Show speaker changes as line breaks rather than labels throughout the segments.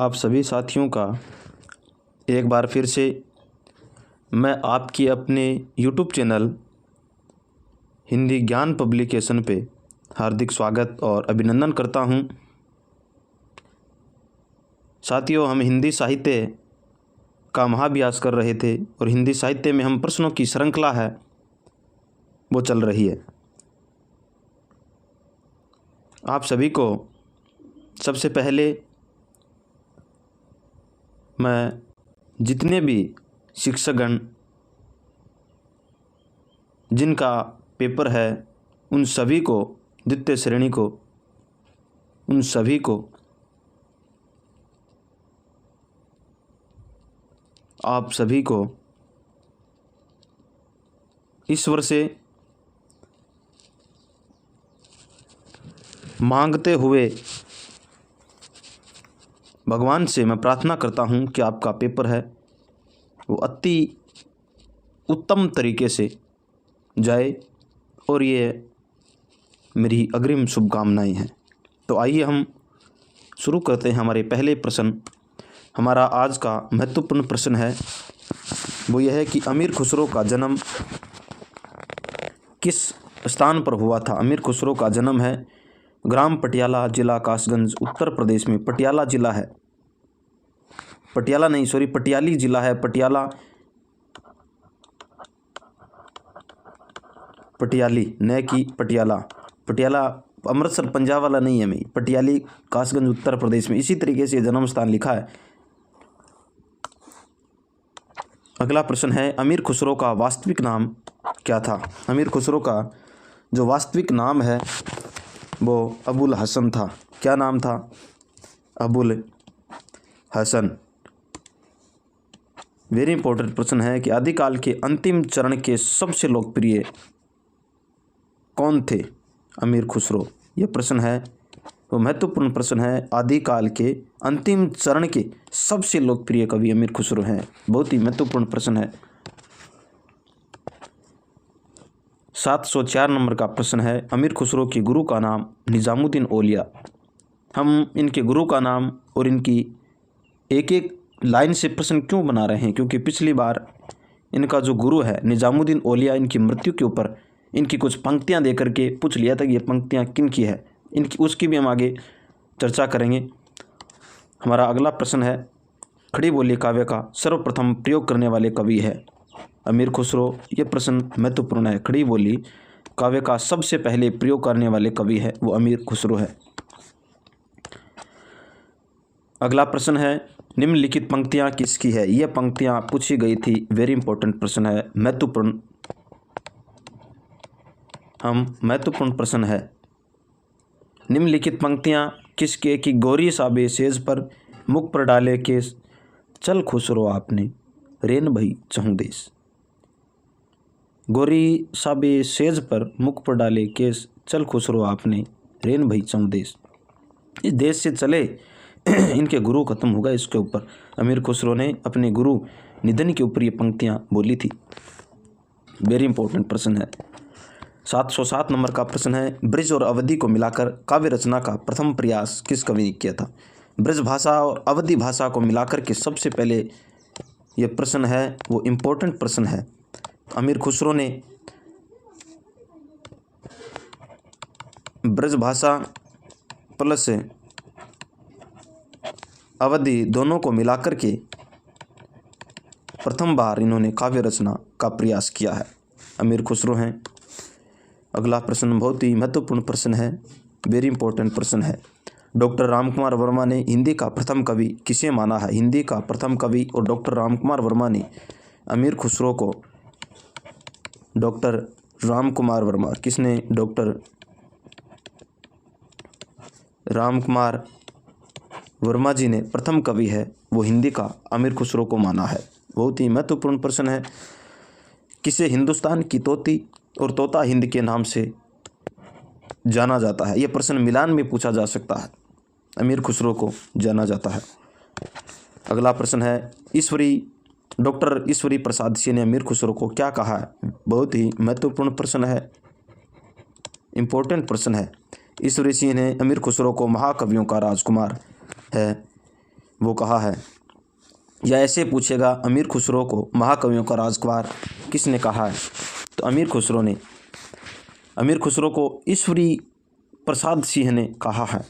आप सभी साथियों का एक बार फिर से मैं आपकी अपने YouTube चैनल हिंदी ज्ञान पब्लिकेशन पे हार्दिक स्वागत और अभिनंदन करता हूं। साथियों, हम हिंदी साहित्य का महाअभ्यास कर रहे थे और हिंदी साहित्य में हम प्रश्नों की श्रृंखला है वो चल रही है। आप सभी को सबसे पहले मैं जितने भी शिक्षकगण जिनका पेपर है उन सभी को, द्वितीय श्रेणी को, उन सभी को आप सभी को ईश्वर से मांगते हुए भगवान से मैं प्रार्थना करता हूं कि आपका पेपर है वो अति उत्तम तरीके से जाए और ये मेरी अग्रिम शुभकामनाएं हैं। तो आइए हम शुरू करते हैं हमारे पहले प्रश्न। हमारा आज का महत्वपूर्ण प्रश्न है वो यह है कि अमीर खुसरो का जन्म किस स्थान पर हुआ था। अमीर खुसरो का जन्म है ग्राम पटियाला, जिला कासगंज, उत्तर प्रदेश में। पटियाला जिला है, पटियाला नहीं सॉरी पटियाली जिला है। पटियाला, पटियाली न कि पटियाला। पटियाला अमृतसर पंजाब वाला नहीं है। मैं पटियाली कासगंज उत्तर प्रदेश में। इसी तरीके से जन्म स्थान लिखा है। अगला प्रश्न है अमीर खुसरो का वास्तविक नाम क्या था। अमीर खुसरो का जो वास्तविक नाम है वो अबुल हसन था। क्या नाम था? अबुल हसन। वेरी इंपॉर्टेंट प्रश्न है कि आदिकाल के अंतिम चरण के सबसे लोकप्रिय कौन थे? अमीर खुसरो। यह प्रश्न है वो महत्वपूर्ण प्रश्न है। आदिकाल के अंतिम चरण के सबसे लोकप्रिय कवि अमीर खुसरो हैं। बहुत ही महत्वपूर्ण प्रश्न है। 704 नंबर का प्रश्न है अमीर खुसरो के गुरु का नाम निजामुद्दीन औलिया। हम इनके गुरु का नाम और इनकी एक एक लाइन से प्रश्न क्यों बना रहे हैं? क्योंकि पिछली बार इनका जो गुरु है निजामुद्दीन औलिया, इनकी मृत्यु के ऊपर इनकी कुछ पंक्तियां देकर के पूछ लिया था कि ये पंक्तियां किन की है। इनकी उसकी भी हम आगे चर्चा करेंगे। हमारा अगला प्रश्न है खड़ी बोली काव्य का सर्वप्रथम प्रयोग करने वाले कवि है अमीर खुसरो। ये प्रश्न महत्वपूर्ण है। खड़ी बोली काव्य का सबसे पहले प्रयोग करने वाले कवि है वो अमीर खुसरो है। अगला प्रश्न है निम्नलिखित पंक्तियां किसकी है। ये पंक्तियां पूछी गई थी। वेरी इंपॉर्टेंट प्रश्न है, महत्वपूर्ण प्रश्न है। निम्नलिखित पंक्तियां किसके कि गोरी साबे सेज पर मुख पर डाले केस चल खुसरो आपने रेन भई चहुं देश। गोरी साबे सेज पर मुख पर डाले केस चल खुसरो आपने रेन भई चहुं देश। इस देश से चले इनके गुरु खत्म हो गए। इसके ऊपर अमीर खुसरो ने अपने गुरु निधन के ऊपर ये पंक्तियां बोली थी। वेरी इंपॉर्टेंट प्रश्न है। 707 नंबर का प्रश्न है ब्रज और अवधि को मिलाकर काव्य रचना का प्रथम प्रयास किस कवि ने किया था। ब्रज भाषा और अवधि भाषा को मिलाकर के सबसे पहले ये प्रश्न है वो इम्पोर्टेंट प्रश्न है। अमीर खुसरो ने ब्रज भाषा प्लस अवधि दोनों को मिलाकर के प्रथम बार इन्होंने काव्य रचना का प्रयास किया है। अमीर खुसरो हैं। अगला प्रश्न बहुत ही महत्वपूर्ण प्रश्न है। वेरी इंपॉर्टेंट प्रश्न है। डॉक्टर रामकुमार वर्मा ने हिंदी का प्रथम कवि किसे माना है। हिंदी का प्रथम कवि और डॉक्टर रामकुमार वर्मा ने अमीर खुसरो को डॉक्टर रामकुमार वर्मा किसने डॉक्टर रामकुमार वर्मा जी ने प्रथम कवि है वो हिंदी का अमीर खुसरो को माना है। बहुत ही महत्वपूर्ण प्रश्न है। किसे हिंदुस्तान की तोती और तोता हिंद के नाम से जाना जाता है। यह प्रश्न मिलान में पूछा जा सकता है। अमीर खुसरो को जाना जाता है। अगला प्रश्न है डॉक्टर ईश्वरी प्रसाद सिंह ने अमीर खुसरो को क्या कहा है। बहुत ही महत्वपूर्ण प्रश्न है, इम्पोर्टेंट प्रश्न है। ईश्वरी सिंह ने अमीर खुसरो को महाकवियों का राजकुमार है वो कहा है। या ऐसे पूछेगा अमीर खुसरो को महाकवियों का राजकुमार किसने कहा है? तो अमीर खुसरो को ईश्वरी प्रसाद सिंह ने कहा है।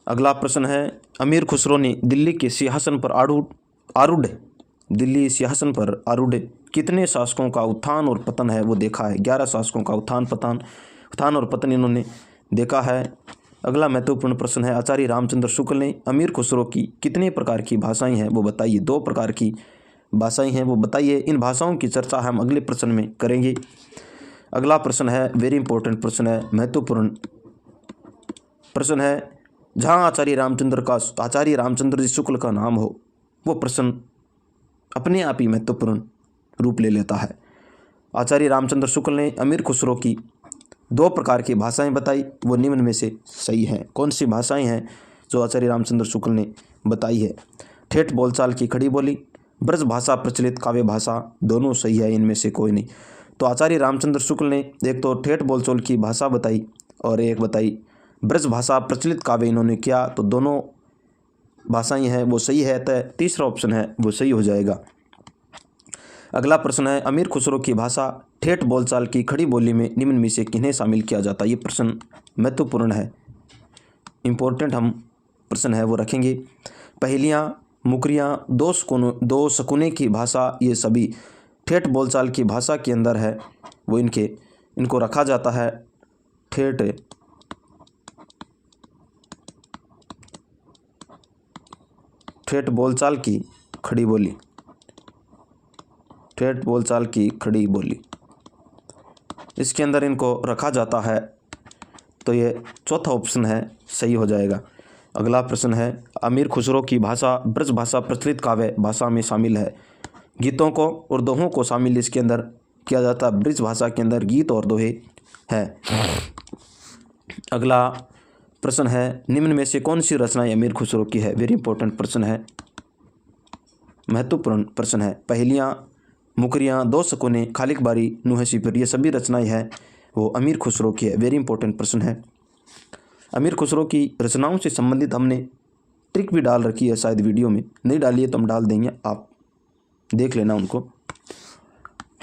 अगला प्रश्न है, अमीर खुसरो ने दिल्ली सिंहासन पर आरूढ़ कितने शासकों का उत्थान और पतन है वो देखा है? 11 शासकों का उत्थान और पतन इन्होंने देखा है। अगला महत्वपूर्ण प्रश्न है, आचार्य रामचंद्र शुक्ल ने अमीर खुसरो की कितने प्रकार की भाषाएं हैं वो बताइए? 2 प्रकार की भाषाएं हैं वो बताइए। इन भाषाओं की चर्चा हम अगले प्रश्न में करेंगे। अगला प्रश्न है, वेरी इंपॉर्टेंट प्रश्न है, महत्वपूर्ण प्रश्न है। जहाँ आचार्य रामचंद्र जी शुक्ल का नाम हो वो प्रश्न अपने आप ही महत्वपूर्ण रूप ले लेता है। आचार्य रामचंद्र शुक्ल ने अमीर खुसरो की 2 प्रकार की भाषाएं बताई, वो निम्न में से सही हैं। कौन सी भाषाएं हैं जो आचार्य रामचंद्र शुक्ल ने बताई है? ठेठ बोलचाल की खड़ी बोली, ब्रज भाषा, प्रचलित काव्य भाषा, दोनों सही है, इनमें से कोई नहीं। तो आचार्य रामचंद्र शुक्ल ने एक तो ठेठ बोलचाल की भाषा बताई और एक बताई ब्रज भाषा, प्रचलित काव्य इन्होंने किया, तो दोनों भाषाएं हैं वो सही है। तो तीसरा ऑप्शन है वो सही हो जाएगा। अगला प्रश्न है, अमीर खुसरो की भाषा ठेठ बोलचाल की खड़ी बोली में निम्न में से किन्हें शामिल किया जाता है? ये प्रश्न महत्वपूर्ण है, इम्पोर्टेंट हम प्रश्न है वो रखेंगे। पहेलियाँ, मुकरियाँ, दो शकुने की भाषा, ये सभी ठेठ बोलचाल की भाषा के अंदर है, वो इनको रखा जाता है। ठेठ बोलचाल की खड़ी बोली, इसके अंदर इनको रखा जाता है। तो ये चौथा ऑप्शन है सही हो जाएगा। अगला प्रश्न है, अमीर खुसरो की भाषा ब्रज भाषा, प्रचलित काव्य भाषा में शामिल है। गीतों को और दोहों को शामिल इसके अंदर किया जाता है। ब्रज भाषा के अंदर गीत और दोहे है। अगला प्रश्न है, निम्न में से कौन सी रचनाएं अमीर खुसरो की है? वेरी इंपॉर्टेंट प्रश्न है, महत्वपूर्ण प्रश्न है। पहेलियाँ, मुकरियाँ, दो शकुने, खालिक बारी, नूहे सिपर, ये सभी रचनाएं हैं वो अमीर खुसरो की है। वेरी इंपॉर्टेंट प्रश्न है। अमीर खुसरो की रचनाओं से संबंधित हमने ट्रिक भी डाल रखी है, शायद वीडियो में नहीं डाली है तो हम डाल देंगे, आप देख लेना उनको।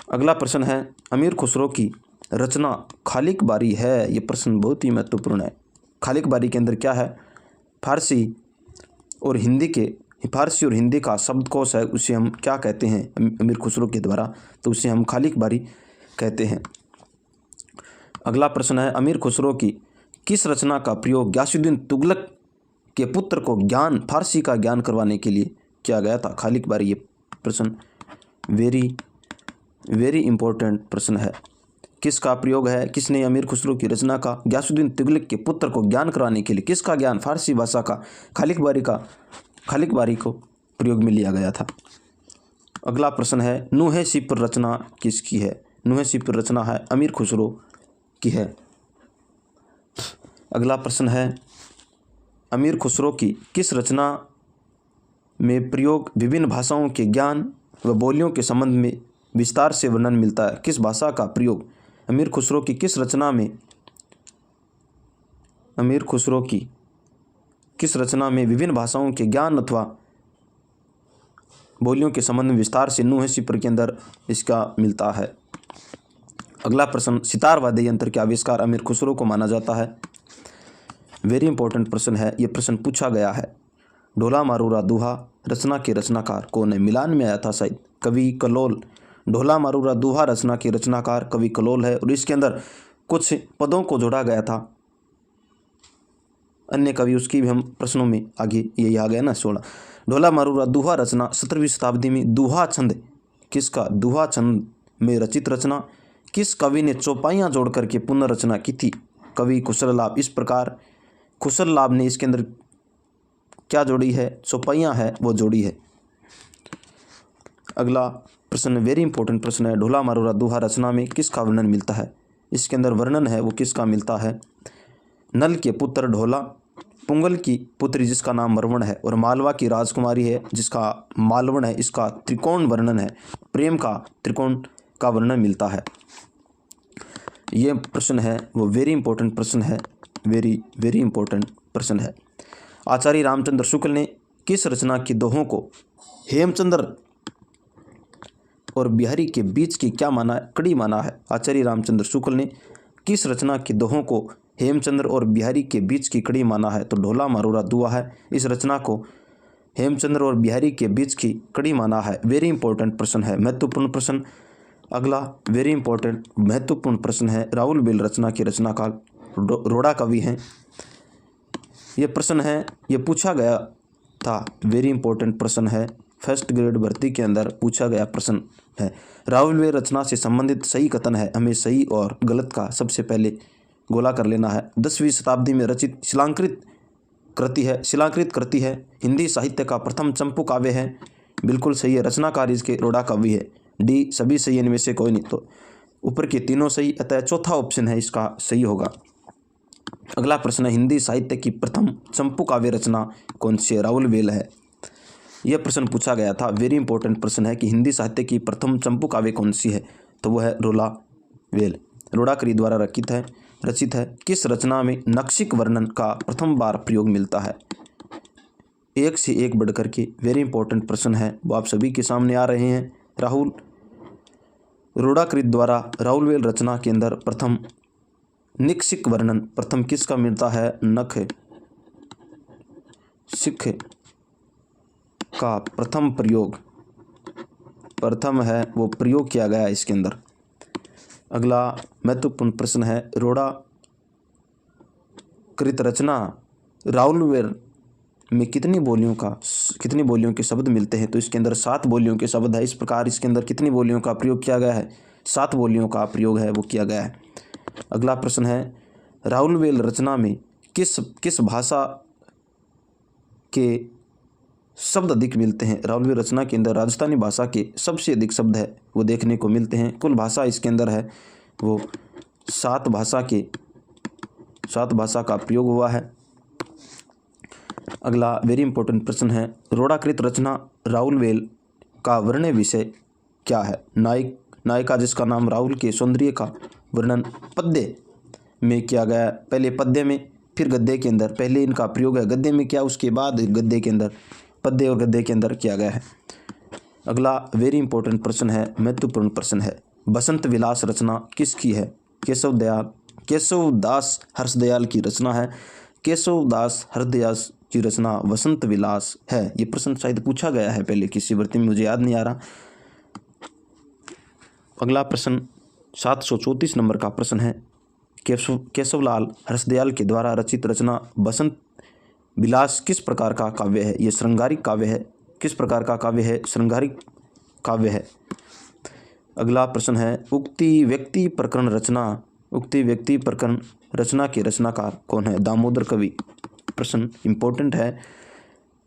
अगला प्रश्न है, अमीर खुसरो की रचना खालिक बारी है। ये प्रश्न बहुत ही महत्वपूर्ण है। खालिक बारी के अंदर क्या है? फारसी और हिंदी का शब्दकोश है, उसे हम क्या कहते हैं अमीर खुसरो के द्वारा? तो उसे हम खालिक बारी कहते हैं। अगला प्रश्न है, अमीर खुसरो की किस रचना का प्रयोग गयासुद्दीन तुगलक के पुत्र को फारसी का ज्ञान करवाने के लिए किया गया था? खालिक बारी, ये प्रश्न वेरी इंपॉर्टेंट प्रश्न है। किसका प्रयोग है? किसने अमीर खुसरो की रचना का गयासुद्दीन तुगलक के पुत्र को ज्ञान कराने के लिए, किसका ज्ञान? फारसी भाषा का खालिक बारी को प्रयोग में लिया गया था। अगला प्रश्न है, नूहे सिपर रचना किसकी है? नूहे सिपर रचना है अमीर खुसरो की है। अगला प्रश्न है, अमीर खुसरो की किस रचना में प्रयोग विभिन्न भाषाओं के ज्ञान व बोलियों के संबंध में विस्तार से वर्णन मिलता है? किस भाषा का प्रयोग अमीर खुसरो की किस रचना में विभिन्न भाषाओं के ज्ञान अथवा बोलियों के संबंध में विस्तार से नूहे सिपर के अंदर इसका मिलता है? अगला प्रश्न, सितार वाद्य यंत्र के आविष्कार अमीर खुसरो को माना जाता है। वेरी इंपॉर्टेंट प्रश्न है, ये प्रश्न पूछा गया है। ढोला मारूरा दूहा रचना के रचनाकार कौन है? मिलान में आया था शायद, कवि कलोल। ढोला मारूरा दूहा रचना के रचनाकार कवि कलोल है, और इसके अंदर कुछ पदों को जोड़ा गया था अन्य कवि, उसकी भी हम प्रश्नों में आगे यही आ गया ना 16। ढोला मारूरा दूहा रचना 17वीं शताब्दी में दूहा छंद में रचित रचना। किस कवि ने चौपाइयाँ जोड़ करके पुनर्रचना की थी? कवि कुशल लाभ। इस प्रकार कुशल लाभ ने इसके अंदर क्या जोड़ी है? चौपाइयाँ है वो जोड़ी है। अगला प्रश्न वेरी इंपॉर्टेंट प्रश्न है, ढोला मारूरा दूहा रचना में किसका वर्णन मिलता है? इसके अंदर वर्णन है वो किसका मिलता है? नल के पुत्र ढोला, पुंगल की पुत्री जिसका नाम मरवण है, और मालवा की राजकुमारी है जिसका मालवण है। इसका त्रिकोण वर्णन है, प्रेम का त्रिकोण का वर्णन मिलता है। ये प्रश्न है वो वेरी इंपॉर्टेंट प्रश्न है, वेरी इंपॉर्टेंट प्रश्न है। आचार्य रामचंद्र शुक्ल ने किस रचना की दोहों को हेमचंद्र और बिहारी के बीच की क्या माना है, कड़ी माना है। आचार्य रामचंद्र शुक्ल ने किस रचना की दोहों को हेमचंद्र और बिहारी के बीच की कड़ी माना है, तो ढोला मारूरा दुआ है। इस रचना को हेमचंद्र और बिहारी के बीच की कड़ी माना है। वेरी इंपॉर्टेंट प्रश्न है, महत्वपूर्ण प्रश्न। अगला वेरी इंपॉर्टेंट महत्वपूर्ण प्रश्न है, राउलवेल रचना के रचनाकार रोड़ा कवि हैं। ये प्रश्न है, ये पूछा गया था, वेरी इंपॉर्टेंट प्रश्न है, फर्स्ट ग्रेड भर्ती के अंदर पूछा गया प्रश्न है। राउलवेल रचना से संबंधित सही कथन है, हमें सही और गलत का सबसे पहले गोला कर लेना है। 10वीं शताब्दी में रचित शिलांकृत कृति है, हिंदी साहित्य का प्रथम चंपू काव्य है, बिल्कुल सही है। रचनाकार इसके रोड़ा कवि है। डी सभी सही, इनमें से कोई नहीं, तो ऊपर के तीनों सही, अतः चौथा ऑप्शन है इसका सही होगा। अगला प्रश्न है, हिंदी साहित्य की प्रथम चंपू काव्य रचना कौन सी है, राउलवेल है। यह प्रश्न पूछा गया था, वेरी इंपॉर्टेंट प्रश्न है कि हिंदी साहित्य की प्रथम चंपू काव्य कौन सी है, तो वह है राउलवेल, रोड़ाकरी द्वारा रचित है। किस रचना में नक्षिक वर्णन का प्रथम बार प्रयोग मिलता है, एक से एक बढ़कर के वेरी इंपॉर्टेंट प्रश्न है, वो आप सभी के सामने आ रहे हैं। रोड़ाकृत द्वारा राउलवेल रचना के अंदर प्रथम निक्षिक वर्णन प्रथम किसका मिलता है, नख सिख का प्रथम है वो प्रयोग किया गया इसके अंदर। अगला महत्वपूर्ण प्रश्न है, रोड़ाकृत रचना राउलवेल में कितनी बोलियों के शब्द मिलते हैं, तो इसके अंदर 7 बोलियों के शब्द है। इस प्रकार इसके अंदर कितनी बोलियों का प्रयोग किया गया है, 7 बोलियों का प्रयोग है वो किया गया है। अगला प्रश्न है, राउलवेल रचना में किस भाषा के शब्द अधिक मिलते हैं। राउलवेल रचना के अंदर राजस्थानी भाषा के सबसे अधिक शब्द है वो देखने को मिलते हैं। कुल भाषा इसके अंदर है वो 7 भाषा का प्रयोग हुआ है। अगला वेरी इंपॉर्टेंट प्रश्न है, रोड़ाकृत रचना राउलवेल का वर्ण्य विषय क्या है। नायिका जिसका नाम राहुल के सौंदर्य का वर्णन पद्य में किया गया, पहले पद्य में फिर गद्य के अंदर। पहले इनका प्रयोग है गद्य में किया, उसके बाद गद्य के अंदर, पद्य और गद्य के अंदर किया गया है। अगला वेरी इंपॉर्टेंट प्रश्न है, महत्वपूर्ण प्रश्न है, बसंत विलास रचना किसकी है। केशवदास हर्षदयाल की रचना है। केशवदास हर्षदयाल की रचना बसंत विलास है। ये प्रश्न शायद पूछा गया है पहले किसी भर्ती में, मुझे याद नहीं आ रहा। अगला प्रश्न 734 नंबर का प्रश्न है, केशवलाल हर्षदयाल के द्वारा रचित रचना बसंत विलास किस प्रकार का काव्य है। ये श्रृंगारिक काव्य है। किस प्रकार का काव्य है, श्रृंगारिक काव्य है। अगला प्रश्न है, उक्ति व्यक्ति प्रकरण रचना के रचनाकार कौन है, दामोदर कवि। प्रश्न इंपॉर्टेंट है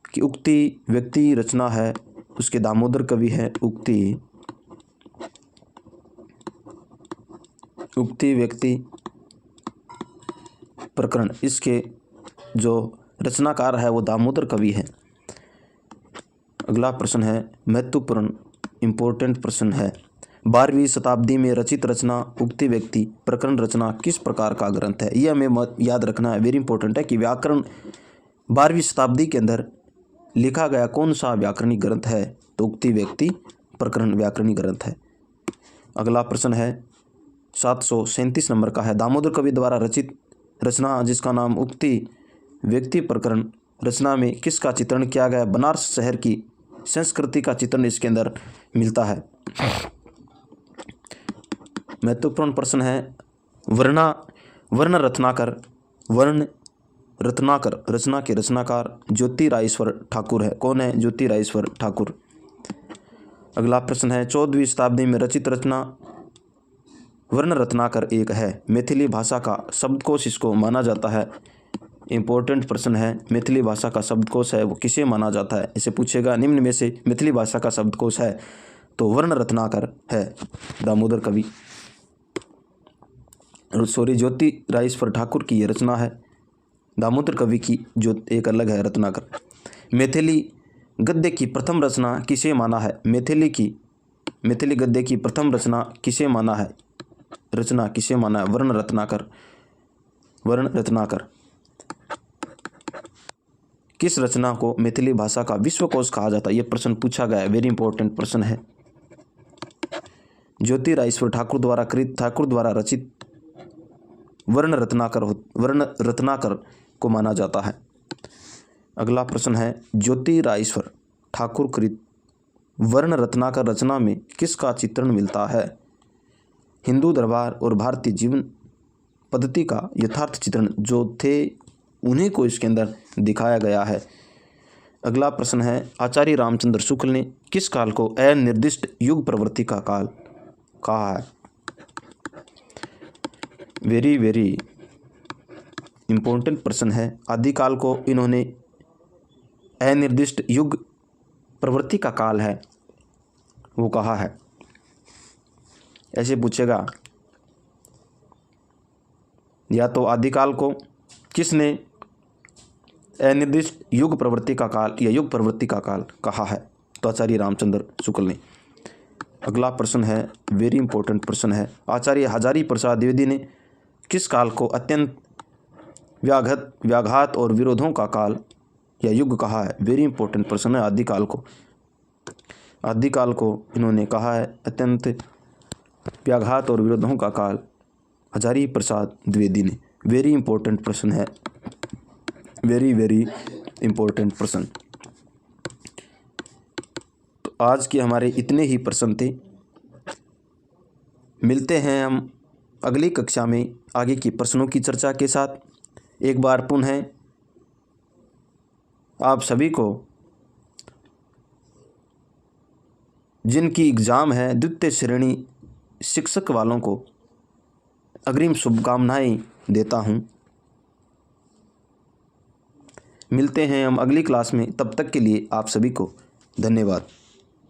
कि उक्ति व्यक्ति रचना है उसके दामोदर कवि है। उक्ति व्यक्ति प्रकरण, इसके जो रचनाकार है वो दामोदर कवि है। अगला प्रश्न है, महत्वपूर्ण इंपॉर्टेंट प्रश्न है, 12वीं शताब्दी में रचित रचना उक्ति व्यक्ति प्रकरण रचना किस प्रकार का ग्रंथ है। यह हमें याद रखना है, वेरी इंपॉर्टेंट है कि व्याकरण 12वीं शताब्दी के अंदर लिखा गया कौन सा व्याकरणिक ग्रंथ है, तो उक्ति व्यक्ति प्रकरण व्याकरणिक ग्रंथ है। अगला प्रश्न है 737 नंबर का है, दामोदर कवि द्वारा रचित रचना जिसका नाम उक्ति व्यक्ति प्रकरण रचना में किसका चित्रण किया गया, बनारस शहर की संस्कृति का चित्रण इसके अंदर मिलता है। महत्वपूर्ण प्रश्न है, वर्ण रत्नाकर रचना के रचनाकार ज्योतिरायेश्वर ठाकुर है। कौन है, ज्योतिरायेश्वर ठाकुर। अगला प्रश्न है, 14वीं शताब्दी में रचित रचना वर्ण रत्नाकर एक है। मैथिली भाषा का शब्दकोश इसको माना जाता है। इंपॉर्टेंट प्रश्न है, मैथिली भाषा का शब्दकोश है वो किसे माना जाता है। इसे पूछेगा, निम्न में से मैथिली भाषा का शब्दकोश है, तो वर्ण रत्नाकर है दामोदर कवि, ज्योतिरायेश्वर ठाकुर की ये रचना है। दामोदर कवि की जो एक अलग है रत्नाकर। मैथिली गद्य की प्रथम रचना किसे माना है। मैथिली गद्य की प्रथम रचना किसे माना है, वर्ण रत्नाकर। किस रचना को मैथिली भाषा का विश्वकोश कहा जाता है? ये प्रश्न पूछा गया है, वेरी इंपॉर्टेंट प्रश्न है। ज्योतिरायेश्वर ठाकुर द्वारा रचित वर्ण रत्नाकर को माना जाता है। अगला प्रश्न है, ज्योतिरायेश्वर ठाकुर कृत वर्ण रत्नाकर रचना में किसका चित्रण मिलता है? हिंदू दरबार और भारतीय जीवन पद्धति का यथार्थ चित्रण जो थे उन्हीं को इसके अंदर दिखाया गया है। अगला प्रश्न है, आचार्य रामचंद्र शुक्ल ने किस काल को अनिर्दिष्ट युग प्रवृत्ति का काल कहा है? वेरी वेरी इम्पोर्टेंट प्रश्न है। आदिकाल को इन्होंने अनिर्दिष्ट युग प्रवृत्ति का काल है वो कहा है। ऐसे पूछेगा, या तो आदिकाल को किसने अनिर्दिष्ट युग प्रवृत्ति का काल या युग प्रवृत्ति का काल कहा है? तो आचार्य रामचंद्र शुक्ल ने। अगला प्रश्न है, वेरी इंपॉर्टेंट प्रश्न है। आचार्य हजारी प्रसाद द्विवेदी ने किस काल को अत्यंत व्याघात और विरोधों का काल या युग कहा है? वेरी इंपॉर्टेंट प्रश्न है। आदिकाल को इन्होंने कहा है अत्यंत व्याघात और विरोधों का काल, हजारी प्रसाद द्विवेदी ने। वेरी इंपॉर्टेंट प्रश्न है, वेरी वेरी इंपॉर्टेंट प्रश्न। तो आज के हमारे इतने ही प्रश्न थे। मिलते हैं हम अगली कक्षा में आगे की प्रश्नों की चर्चा के साथ। एक बार पुनः आप सभी को जिनकी एग्ज़ाम है द्वितीय श्रेणी शिक्षक वालों को अग्रिम शुभकामनाएं देता हूं। मिलते हैं हम अगली क्लास में, तब तक के लिए आप सभी को धन्यवाद।